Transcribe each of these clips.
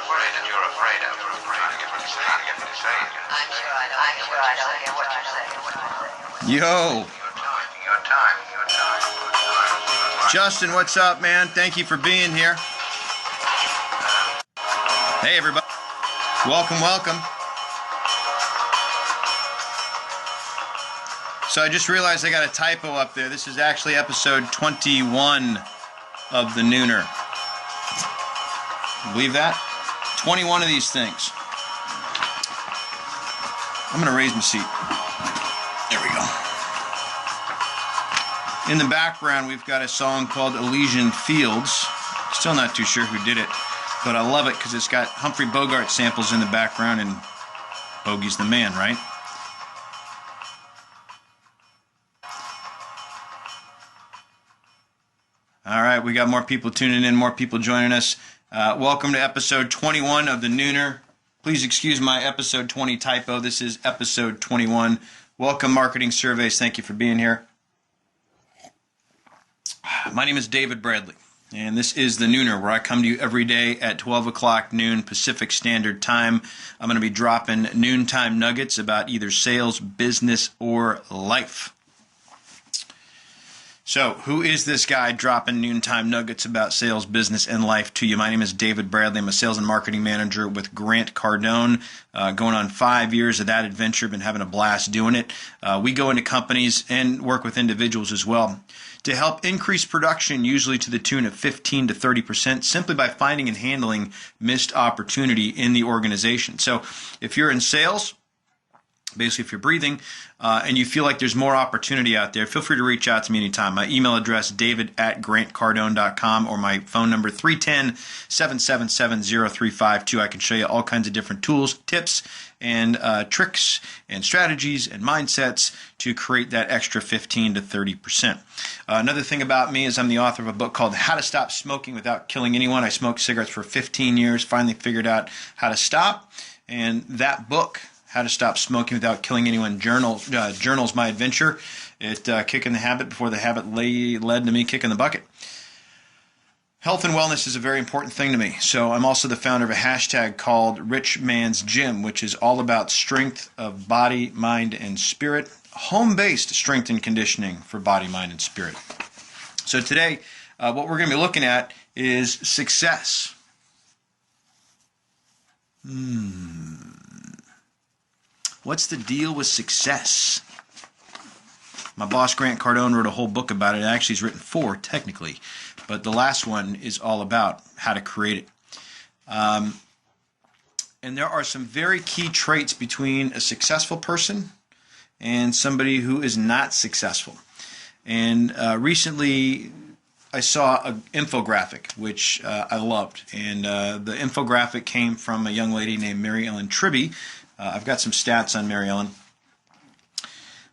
you're afraid of. I get what you're saying. I'm sure I don't hear what you're saying. Yo. Your time. Justin, what's up, man? Thank you for being here. Hey, everybody. Welcome. So I just realized I got a typo up there. This is actually episode 21 of the Nooner. Believe that? 21 of these things. I'm going to raise my seat. There we go. In the background, we've got a song called Elysian Fields. Still not too sure who did it, but I love it because it's got Humphrey Bogart samples in the background, and Bogey's the man, right? All right, we got more people tuning in, more people joining us. Welcome to episode 21 of the Nooner. Please excuse my episode 20 typo. This is episode 21. Welcome, Marketing Surveys. Thank you for being here. My name is David Bradley, and this is the Nooner, where I come to you every day at 12 o'clock noon Pacific Standard Time. I'm going to be dropping noontime nuggets about either sales, business, or life. So, who is this guy dropping noontime nuggets about sales, business, and life to you? My name is David Bradley. I'm a sales and marketing manager with Grant Cardone. Going on 5 years of that adventure. Been having a blast doing it. We go into companies and work with individuals as well to help increase production, usually to the tune of 15 to 30%, simply by finding and handling missed opportunity in the organization. So, if you're in sales, basically, if you're breathing and you feel like there's more opportunity out there, feel free to reach out to me anytime. My email address, david@grantcardone.com, or my phone number, 310-777-0352. I can show you all kinds of different tools, tips, and tricks, and strategies, and mindsets to create that extra 15 to 30%. Another thing about me is I'm the author of a book called How to Stop Smoking Without Killing Anyone. I smoked cigarettes for 15 years, finally figured out how to stop, and that book, How to Stop Smoking Without Killing Anyone, journals my adventure at kicking the habit before the habit led to me kicking the bucket. Health and wellness is a very important thing to me. So I'm also the founder of a hashtag called Richmans Gym, which is all about strength of body, mind, and spirit. Home-based strength and conditioning for body, mind, and spirit. So today, what we're going to be looking at is success. What's the deal with success? My boss, Grant Cardone, wrote a whole book about it. Actually, he's written 4, technically. But the last one is all about how to create it. And there are some very key traits between a successful person and somebody who is not successful. And recently, I saw an infographic, which I loved. And the infographic came from a young lady named Mary Ellen Tribby. I've got some stats on Mary Ellen,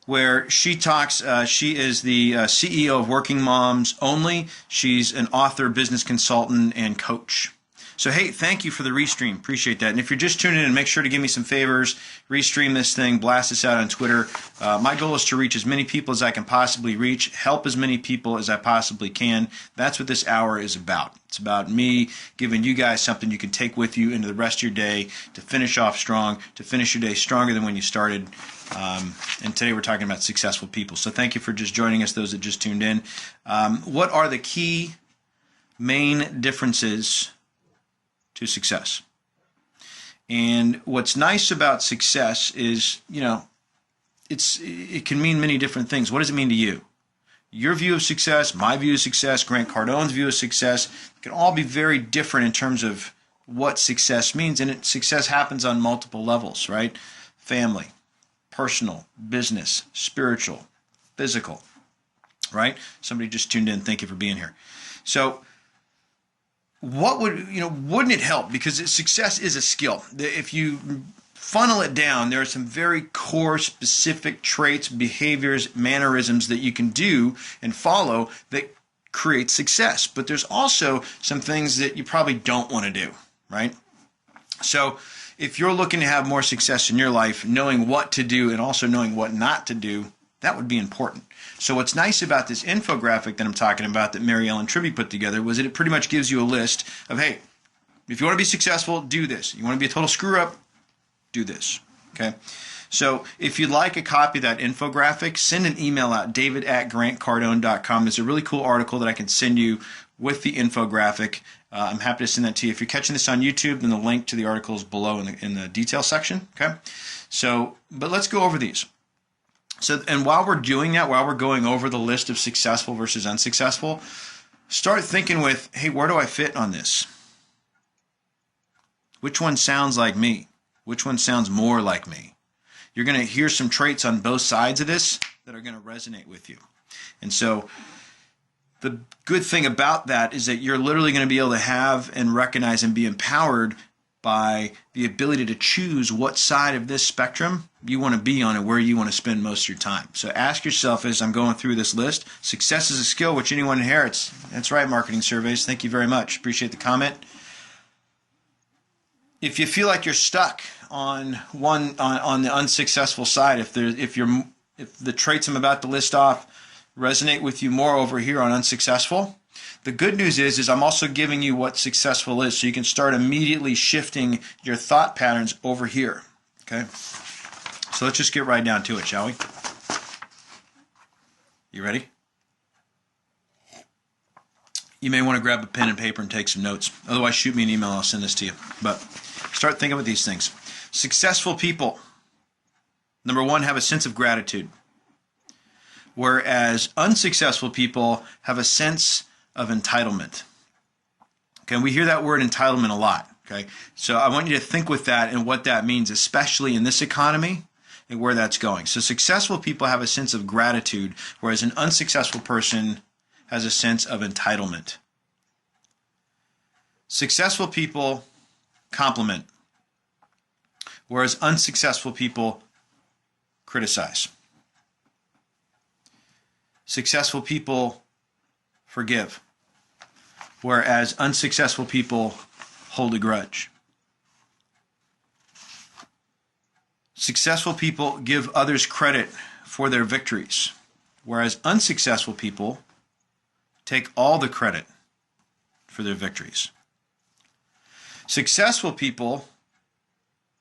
where she talks, she is the CEO of Working Moms Only. She's an author, business consultant, and coach. So, hey, thank you for the restream. Appreciate that. And if you're just tuning in, make sure to give me some favors. Restream this thing. Blast this out on Twitter. My goal is to reach as many people as I can possibly reach, help as many people as I possibly can. That's what this hour is about. It's about me giving you guys something you can take with you into the rest of your day to finish off strong, to finish your day stronger than when you started. And today we're talking about successful people. So thank you for just joining us, those that just tuned in. What are the key main differences to success? And what's nice about success is, it can mean many different things. What does it mean to you? Your view of success, my view of success, Grant Cardone's view of success can all be very different in terms of what success means. And success happens on multiple levels, right? Family, personal, business, spiritual, physical, right? Somebody just tuned in. Thank you for being here. So what wouldn't it help? Because success is a skill. If you funnel it down, there are some very core specific traits, behaviors, mannerisms that you can do and follow that create success. But there's also some things that you probably don't want to do, right? So if you're looking to have more success in your life, knowing what to do and also knowing what not to do, that would be important. So what's nice about this infographic that I'm talking about that Mary Ellen Tribby put together was that it pretty much gives you a list of, hey, If you want to be successful, do this. You want to be a total screw up, do this. Okay? So if you'd like a copy of that infographic, send an email out, david@grantcardone.com. There's a really cool article that I can send you with the infographic. I'm happy to send that to you. If you're catching this on YouTube, then the link to the article is below in the details section. Okay? So, but let's go over these. So, and while we're doing that, while we're going over the list of successful versus unsuccessful, start thinking with, hey, where do I fit on this? Which one sounds like me? Which one sounds more like me? You're going to hear some traits on both sides of this that are going to resonate with you. And so the good thing about that is that you're literally going to be able to have and recognize and be empowered by the ability to choose what side of this spectrum you want to be on and where you want to spend most of your time. So ask yourself as I'm going through this list, success is a skill which anyone inherits. That's right, Marketing Surveys. Thank you very much. Appreciate the comment. If you feel like you're stuck on the unsuccessful side, if the traits I'm about to list off resonate with you more over here on unsuccessful, the good news is I'm also giving you what successful is, so you can start immediately shifting your thought patterns over here. Okay? So let's just get right down to it, shall we? You ready? You may want to grab a pen and paper and take some notes. Otherwise, shoot me an email. I'll send this to you. But start thinking about these things. Successful people, number one, have a sense of gratitude. Whereas unsuccessful people have a sense of entitlement. Okay, we hear that word entitlement a lot. Okay, so I want you to think with that and what that means, especially in this economy and where that's going. So successful people have a sense of gratitude, whereas an unsuccessful person has a sense of entitlement. Successful people compliment, whereas unsuccessful people criticize. Successful people forgive, whereas unsuccessful people hold a grudge. Successful people give others credit for their victories, whereas unsuccessful people take all the credit for their victories. Successful people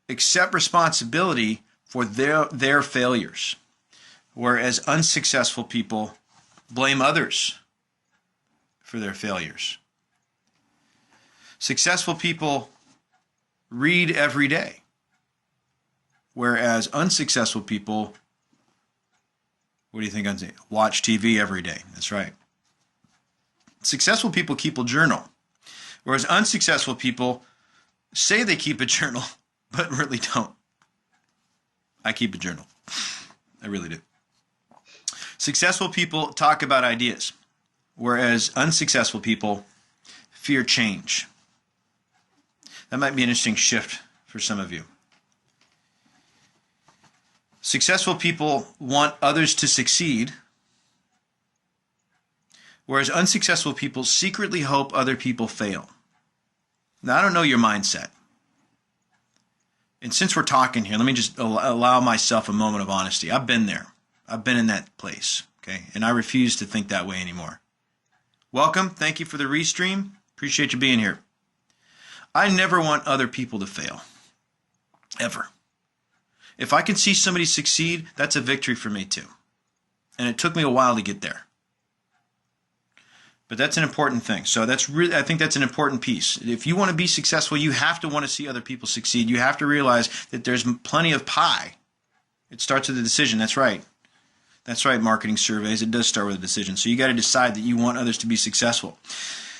accept responsibility for their failures, whereas unsuccessful people blame others for their failures. Successful people read every day, whereas unsuccessful people, what do you think I'm saying? Watch TV every day. That's right. Successful people keep a journal, whereas unsuccessful people say they keep a journal, but really don't. I keep a journal. I really do. Successful people talk about ideas, whereas unsuccessful people fear change. That might be an interesting shift for some of you. Successful people want others to succeed, whereas unsuccessful people secretly hope other people fail. Now, I don't know your mindset. And since we're talking here, let me just allow myself a moment of honesty. I've been there. I've been in that place, okay? And I refuse to think that way anymore. Welcome. Thank you for the restream. Appreciate you being here. I never want other people to fail. Ever. If I can see somebody succeed, that's a victory for me too. And it took me a while to get there. But that's an important thing. So that's really, I think that's an important piece. If you want to be successful, you have to want to see other people succeed. You have to realize that there's plenty of pie. It starts with a decision. That's right. That's right, Marketing Surveys. It does start with a decision. So you got to decide that you want others to be successful.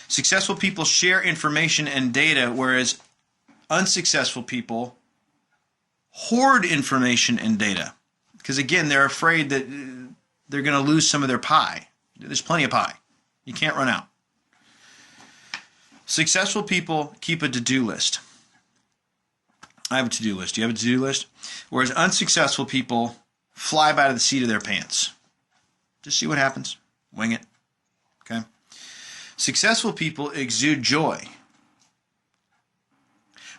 Successful people share information and data, whereas unsuccessful people hoard information and data. Because again, they're afraid that they're going to lose some of their pie. There's plenty of pie. You can't run out. Successful people keep a to-do list. I have a to-do list. Do you have a to-do list? Whereas unsuccessful people fly by the seat of their pants. Just see what happens. Wing it. Okay? Successful people exude joy,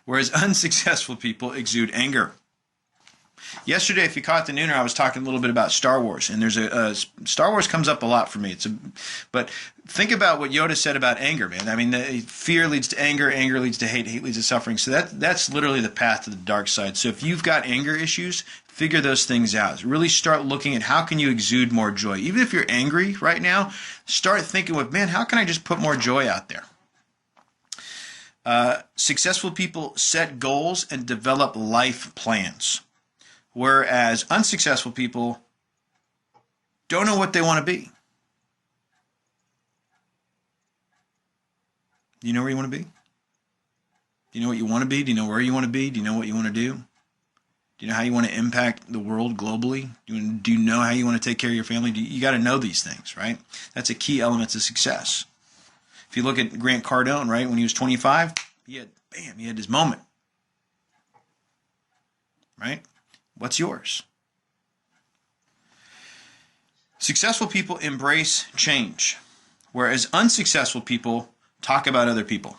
whereas unsuccessful people exude anger. Yesterday, if you caught the nooner, I was talking a little bit about Star Wars, and there's Star Wars comes up a lot for me. But think about what Yoda said about anger, man. I mean, fear leads to anger, anger leads to hate, hate leads to suffering. So that's literally the path to the dark side. So if you've got anger issues, figure those things out. Really start looking at how can you exude more joy. Even if you're angry right now, start thinking with, man, how can I just put more joy out there? Successful people set goals and develop life plans, whereas unsuccessful people don't know what they want to be. Do you know where you want to be? Do you know what you want to be? Do you know where you want to be? Do you know what you want to do? Do you know how you want to impact the world globally? Do you know how you want to take care of your family? You got to know these things, right? That's a key element to success. If you look at Grant Cardone, right, when he was 25, he had his moment, right? What's yours? Successful people embrace change, whereas unsuccessful people talk about other people.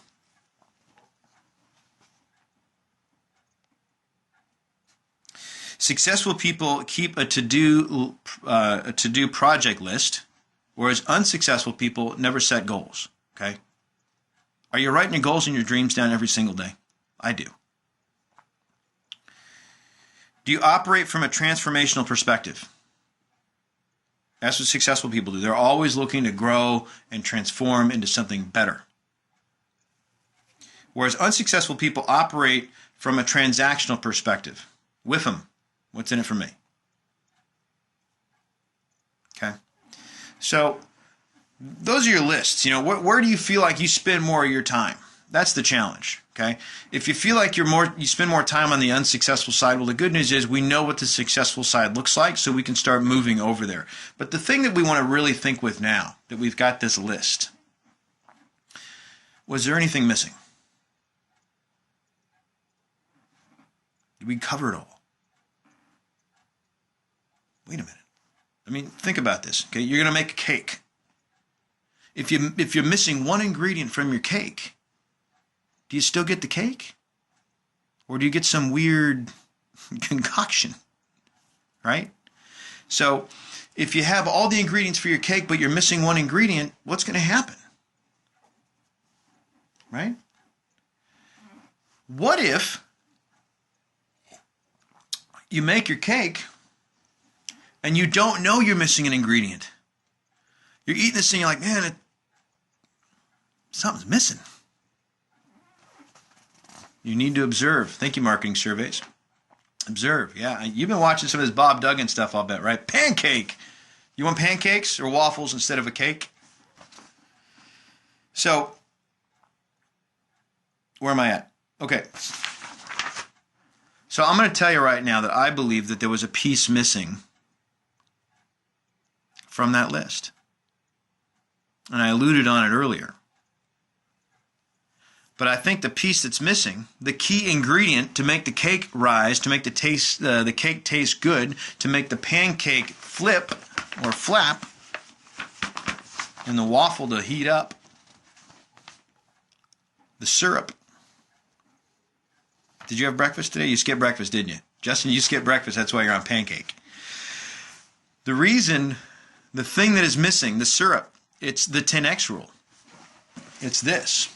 Successful people keep a to-do project list, whereas unsuccessful people never set goals. Okay? Are you writing your goals and your dreams down every single day? I do. Do you operate from a transformational perspective? That's what successful people do. They're always looking to grow and transform into something better. Whereas unsuccessful people operate from a transactional perspective. With them, what's in it for me? Okay? So, those are your lists. You know, where do you feel like you spend more of your time? That's the challenge. Okay. If you feel like you spend more time on the unsuccessful side, well, the good news is we know what the successful side looks like, so we can start moving over there. But the thing that we want to really think with now that we've got this list, was there anything missing? Did we cover it all? Wait a minute. I mean, think about this. Okay, you're going to make a cake. If you're missing one ingredient from your cake, do you still get the cake? Or do you get some weird concoction? Right? So, if you have all the ingredients for your cake, but you're missing one ingredient, what's going to happen? Right? What if you make your cake and you don't know you're missing an ingredient? You're eating this thing, you're like, man, something's missing. You need to observe. Thank you, marketing surveys. Observe, yeah. You've been watching some of this Bob Duggan stuff, I'll bet, right? Pancake. You want pancakes or waffles instead of a cake? So, where am I at? Okay. So I'm going to tell you right now that I believe that there was a piece missing from that list. And I alluded on it earlier. But I think the piece that's missing, the key ingredient to make the cake rise, to make the cake taste good, to make the pancake flip or flap, and the waffle to heat up, the syrup. Did you have breakfast today? You skipped breakfast, didn't you? Justin, you skipped breakfast. That's why you're on pancake. The thing that is missing, the syrup, it's the 10x rule. It's this.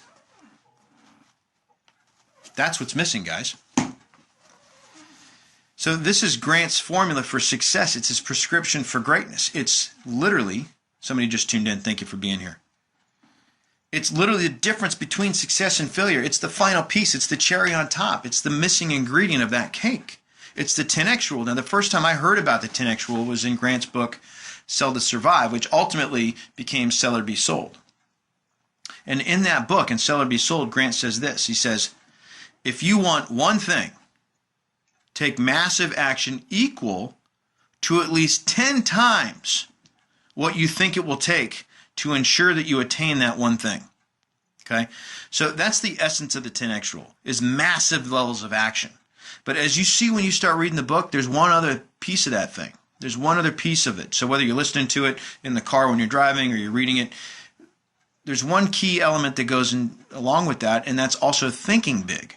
That's what's missing, guys. So this is Grant's formula for success. It's his prescription for greatness. It's literally, somebody just tuned in. Thank you for being here. It's literally the difference between success and failure. It's the final piece. It's the cherry on top. It's the missing ingredient of that cake. It's the 10x rule. Now, the first time I heard about the 10x rule was in Grant's book, Sell to Survive, which ultimately became Sell or Be Sold. And in that book, in Sell or Be Sold, Grant says this. He says, if you want one thing, take massive action equal to at least 10 times what you think it will take to ensure that you attain that one thing. Okay? So that's the essence of the 10x rule, is massive levels of action. But as you see when you start reading the book, there's one other piece of that thing. There's one other piece of it. So whether you're listening to it in the car when you're driving or you're reading it, there's one key element that goes in along with that, and that's also thinking big.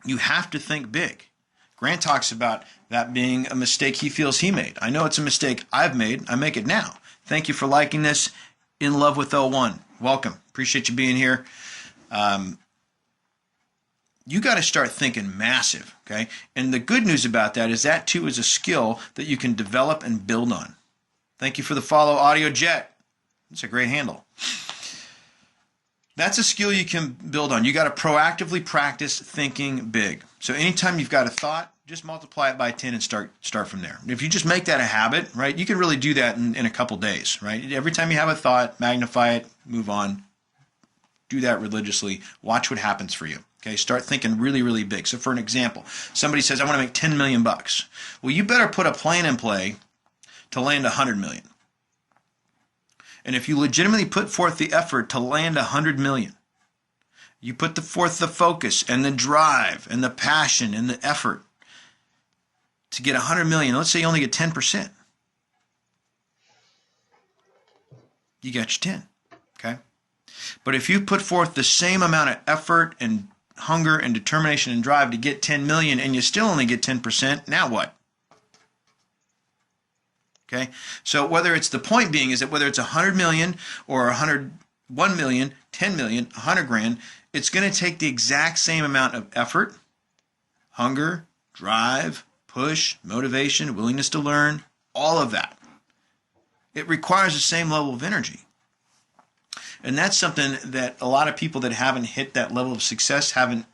You have to think big. Grant talks about that being a mistake he feels he made. I know it's a mistake I've made. I make it now. Thank you for liking this. In Love with L1. Welcome. Appreciate you being here. You got to start thinking massive, okay? And the good news about that is that, too, is a skill that you can develop and build on. Thank you for the follow, Audio Jet. That's a great handle. That's a skill you can build on. You got to proactively practice thinking big. So anytime you've got a thought, just multiply it by 10 and start from there. If you just make that a habit, right, you can really do that in a couple days, right? Every time you have a thought, magnify it, move on. Do that religiously. Watch what happens for you. Okay, start thinking really, really big. So for an example, somebody says, I want to make 10 million bucks. Well, you better put a plan in play to land 100 million. And if you legitimately put forth the effort to land 100 million, you put forth the focus and the drive and the passion and the effort to get 100 million. Let's say you only get 10%. You got your 10, okay? But if you put forth the same amount of effort and hunger and determination and drive to get 10 million and you still only get 10%, now what? Okay, so whether it's the point being is that whether it's 100 million or 101 million, 10 million, 100 grand, it's going to take the exact same amount of effort, hunger, drive, push, motivation, willingness to learn, all of that. It requires the same level of energy. And that's something that a lot of people that haven't hit that level of success haven't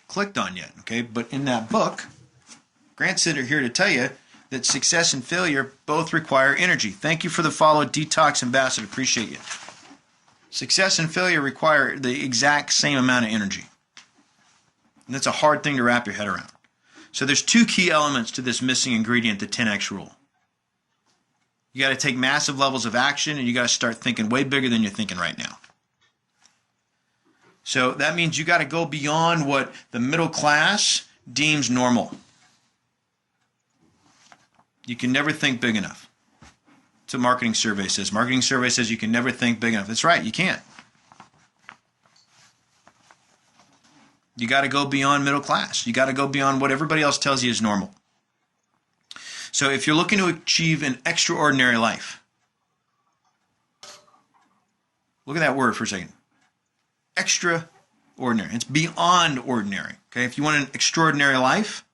clicked on yet. Okay, but in that book, Grant's here to tell you that success and failure both require energy. Thank you for the follow, Detox Ambassador. Appreciate you. Success and failure require the exact same amount of energy. And that's a hard thing to wrap your head around. So there's two key elements to this missing ingredient, the 10x rule. You got to take massive levels of action, and you got to start thinking way bigger than you're thinking right now. So that means you got to go beyond what the middle class deems normal. You can never think big enough. That's what marketing survey says. Marketing survey says you can never think big enough. That's right, you can't. You got to go beyond middle class. You got to go beyond what everybody else tells you is normal. So if you're looking to achieve an extraordinary life, look at that word for a second. Extraordinary. It's beyond ordinary. Okay, if you want an extraordinary life,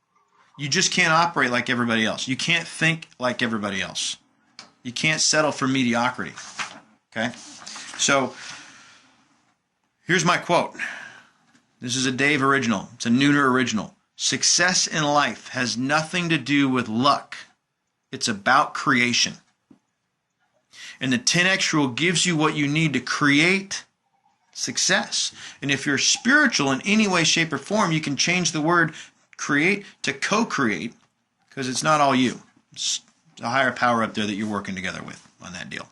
you just can't operate like everybody else. You can't think like everybody else. You can't settle for mediocrity. Okay? So, here's my quote. This is a Dave original. It's a Nooner original. Success in life has nothing to do with luck. It's about creation. And the 10x rule gives you what you need to create success. And if you're spiritual in any way, shape, or form, you can change the word create to co-create, because it's not all you. It's a higher power up there that you're working together with on that deal.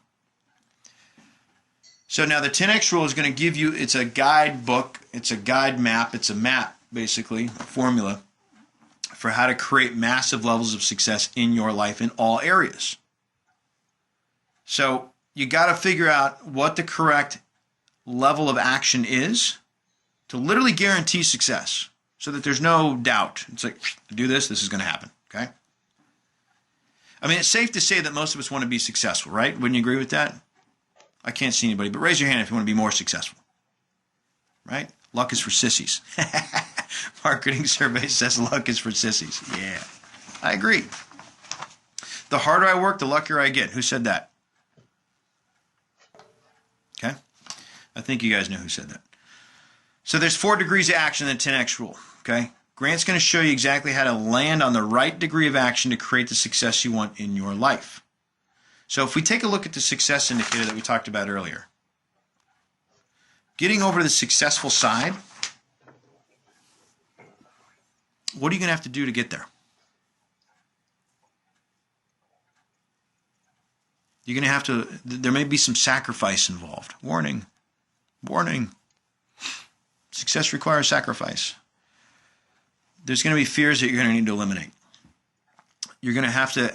So now the 10x rule is going to give you, it's a guidebook, it's a guide map, it's a map basically, a formula for how to create massive levels of success in your life in all areas. So you got to figure out what the correct level of action is to literally guarantee success, so that there's no doubt. It's like, do this is going to happen, okay? I mean, it's safe to say that most of us want to be successful, right? Wouldn't you agree with that? I can't see anybody, but raise your hand if you want to be more successful, right? Luck is for sissies. Marketing survey says luck is for sissies. Yeah, I agree. The harder I work, the luckier I get. Who said that? Okay? I think you guys know who said that. So there's 4 degrees of action in the 10x rule, okay? Grant's going to show you exactly how to land on the right degree of action to create the success you want in your life. So if we take a look at the success indicator that we talked about earlier, getting over to the successful side, what are you going to have to do to get there? You're going to have to, there may be some sacrifice involved. Warning. Warning. Success requires sacrifice. There's going to be fears that you're going to need to eliminate. You're going to have to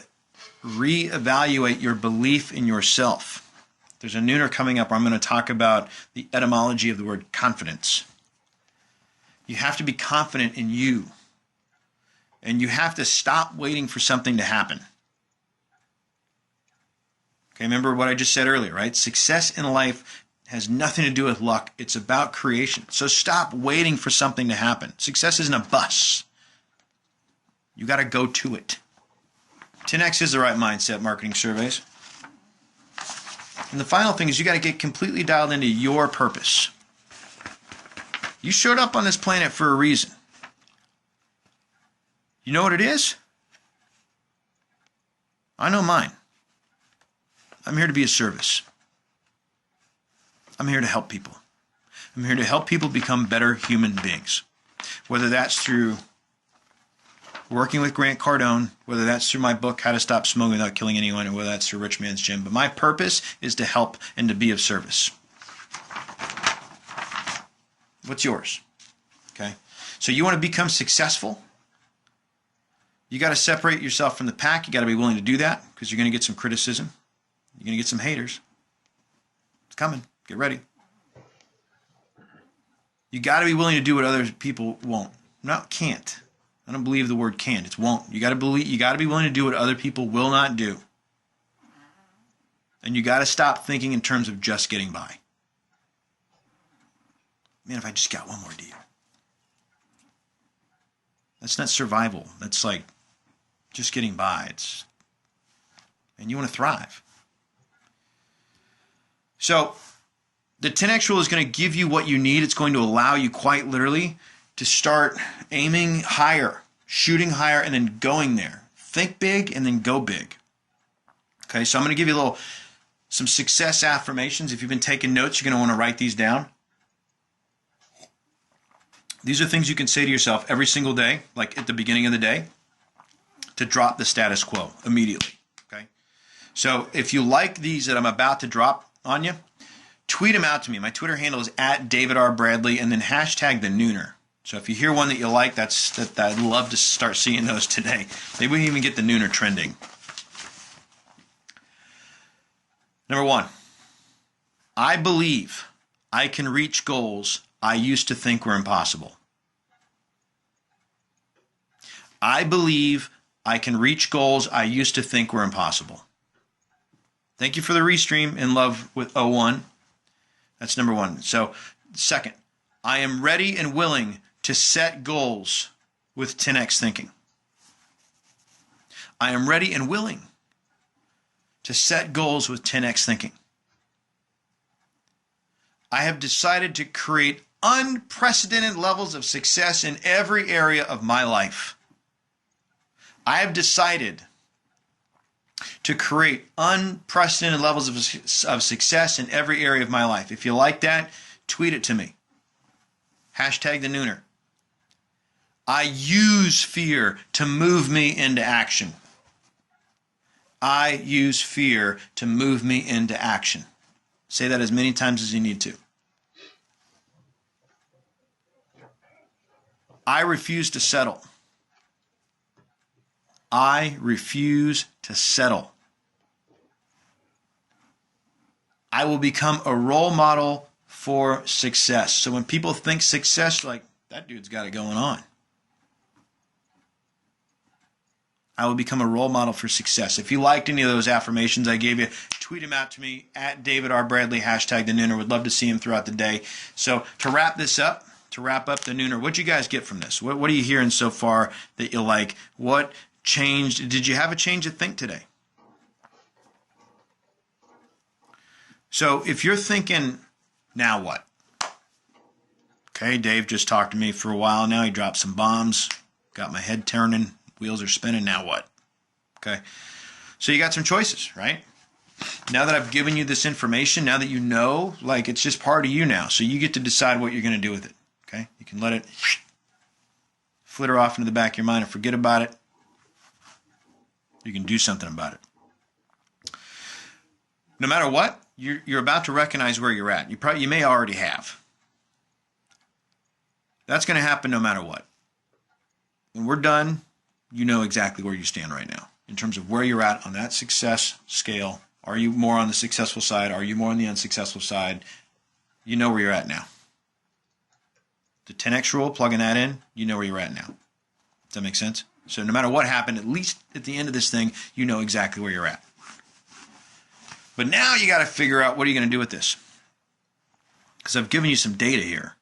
reevaluate your belief in yourself. There's a nooner coming up where I'm going to talk about the etymology of the word confidence. You have to be confident in you. And you have to stop waiting for something to happen. Okay, remember what I just said earlier, right? Success in life has nothing to do with luck. It's about creation. So stop waiting for something to happen. Success isn't a bus. You got to go to it. 10X is the right mindset marketing surveys. And the final thing is you got to get completely dialed into your purpose. You showed up on this planet for a reason. You know what it is? I know mine. I'm here to be of service. I'm here to help people. I'm here to help people become better human beings. Whether that's through working with Grant Cardone, whether that's through my book, How to Stop Smoking Without Killing Anyone, or whether that's through Richmans Gym. But my purpose is to help and to be of service. What's yours? Okay. So you want to become successful? You got to separate yourself from the pack. You got to be willing to do that because you're going to get some criticism. You're going to get some haters. It's coming. Get ready. You got to be willing to do what other people won't. Not can't. I don't believe the word can't. It's won't. You got to be willing to do what other people will not do. And you got to stop thinking in terms of just getting by. Man, if I just got one more deal. That's not survival. That's like just getting by. And you want to thrive. So the 10X rule is going to give you what you need. It's going to allow you quite literally to start aiming higher, shooting higher, and then going there. Think big and then go big. Okay, so I'm going to give you some success affirmations. If you've been taking notes, you're going to want to write these down. These are things you can say to yourself every single day, like at the beginning of the day, to drop the status quo immediately. Okay, so if you like these that I'm about to drop on you, tweet them out to me. My Twitter handle is @DavidRBradley and then hashtag the Nooner. So if you hear one that you like, I'd love to start seeing those today. Maybe we can even get the Nooner trending. Number 1, I believe I can reach goals I used to think were impossible. I believe I can reach goals I used to think were impossible. Thank you for the restream in love with 01. That's number 1. So, second, I am ready and willing to set goals with 10X thinking. I am ready and willing to set goals with 10X thinking. I have decided to create unprecedented levels of success in every area of my life. I have decided to create unprecedented levels of success in every area of my life. If you like that, tweet it to me. Hashtag the Nooner. I use fear to move me into action. I use fear to move me into action. Say that as many times as you need to. I refuse to settle. I refuse to settle. I will become a role model for success. So when people think success, like, that dude's got it going on. I will become a role model for success. If you liked any of those affirmations I gave you, tweet them out to me @DavidRBradley, hashtag the Nooner. Would love to see them throughout the day. So to wrap this up, to wrap up the Nooner, what'd you guys get from this? What are you hearing so far that you like? What changed? Did you have a change of think today? So if you're thinking, now what? Okay, Dave just talked to me for a while now. He dropped some bombs, got my head turning, wheels are spinning, now what? Okay, so you got some choices, right? Now that I've given you this information, now that you know, like, it's just part of you now. So you get to decide what you're going to do with it, okay? You can let it flitter off into the back of your mind and forget about it. You can do something about it. No matter what, you're about to recognize where you're at. You may already have. That's going to happen no matter what. When we're done, you know exactly where you stand right now in terms of where you're at on that success scale. Are you more on the successful side? Are you more on the unsuccessful side? You know where you're at now. The 10X rule, plugging that in, you know where you're at now. Does that make sense? So no matter what happened, at least at the end of this thing, you know exactly where you're at. But now you got to figure out what are you going to do with this? Because I've given you some data here.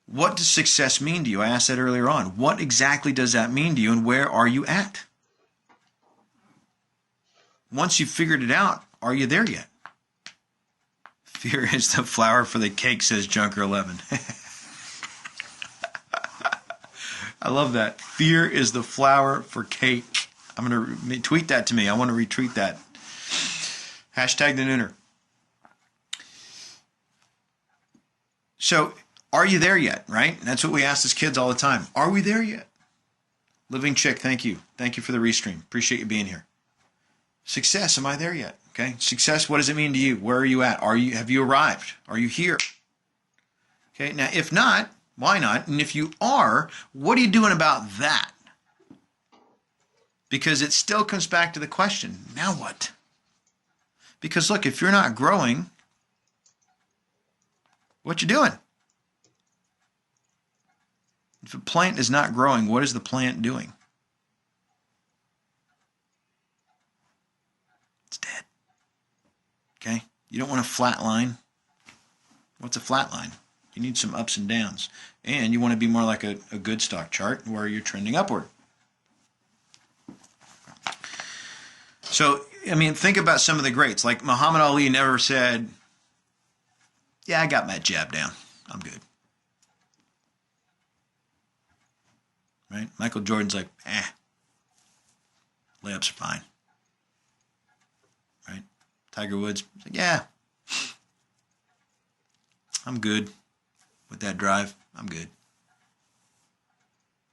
What does success mean to you? I asked that earlier on. What exactly does that mean to you, and where are you at? Once you've figured it out, are you there yet? Fear is the flour for the cake, says Junker 11. I love that. Fear is the flour for cake. I'm going to tweet that to me. I want to retweet that. Hashtag the Nooner. So, are you there yet, right? That's what we ask as kids all the time. Are we there yet? Living Chick, thank you. Thank you for the restream. Appreciate you being here. Success, am I there yet? Okay. Success, what does it mean to you? Where are you at? Have you arrived? Are you here? Okay. Now, if not, why not? And if you are, what are you doing about that? Because it still comes back to the question, now what? Because look, if you're not growing, what you doing? If a plant is not growing, what is the plant doing? It's dead. Okay? You don't want a flat line. What's a flat line? You need some ups and downs. And you want to be more like a good stock chart where you're trending upward. So, I mean, think about some of the greats. Like Muhammad Ali never said, yeah, I got my jab down. I'm good. Right? Michael Jordan's like, layups are fine. Right? Tiger Woods, like, yeah, I'm good with that drive. I'm good.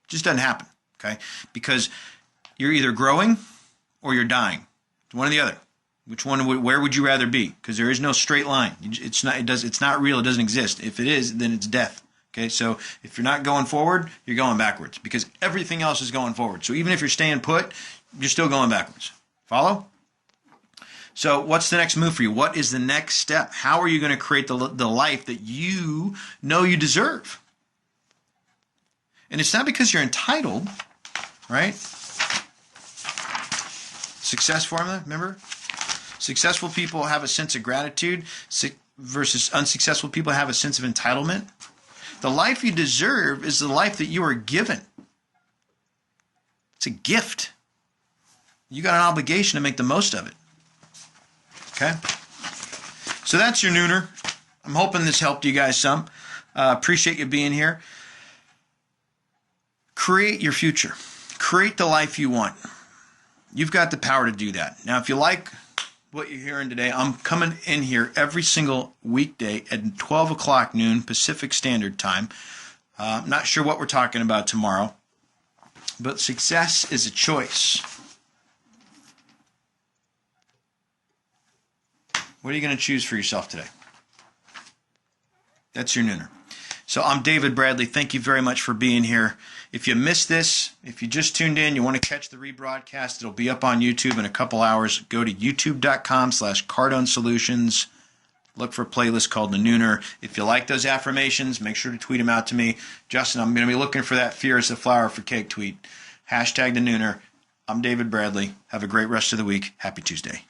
Just doesn't happen, okay? Because you're either growing or you're dying. It's one or the other. Which one? Where would you rather be? Because there is no straight line. It's not. It's not real. It doesn't exist. If it is, then it's death. Okay. So if you're not going forward, you're going backwards because everything else is going forward. So even if you're staying put, you're still going backwards. Follow? So what's the next move for you? What is the next step? How are you going to create the life that you know you deserve? And it's not because you're entitled, right? Success formula, remember? Successful people have a sense of gratitude versus unsuccessful people have a sense of entitlement. The life you deserve is the life that you are given. It's a gift. You got an obligation to make the most of it. Okay? So that's your Nooner. I'm hoping this helped you guys some. Appreciate you being here. Create your future. Create the life you want. You've got the power to do that. Now, if you like what you're hearing today, I'm coming in here every single weekday at 12 o'clock noon Pacific Standard Time. I'm not sure what we're talking about tomorrow, but success is a choice. What are you going to choose for yourself today? That's your Nooner. So I'm David Bradley. Thank you very much for being here. If you missed this, if you just tuned in, you want to catch the rebroadcast, it'll be up on YouTube in a couple hours. Go to youtube.com/Cardone Solutions. Look for a playlist called The Nooner. If you like those affirmations, make sure to tweet them out to me. Justin, I'm going to be looking for that fear is the flour for cake tweet. Hashtag The Nooner. I'm David Bradley. Have a great rest of the week. Happy Tuesday.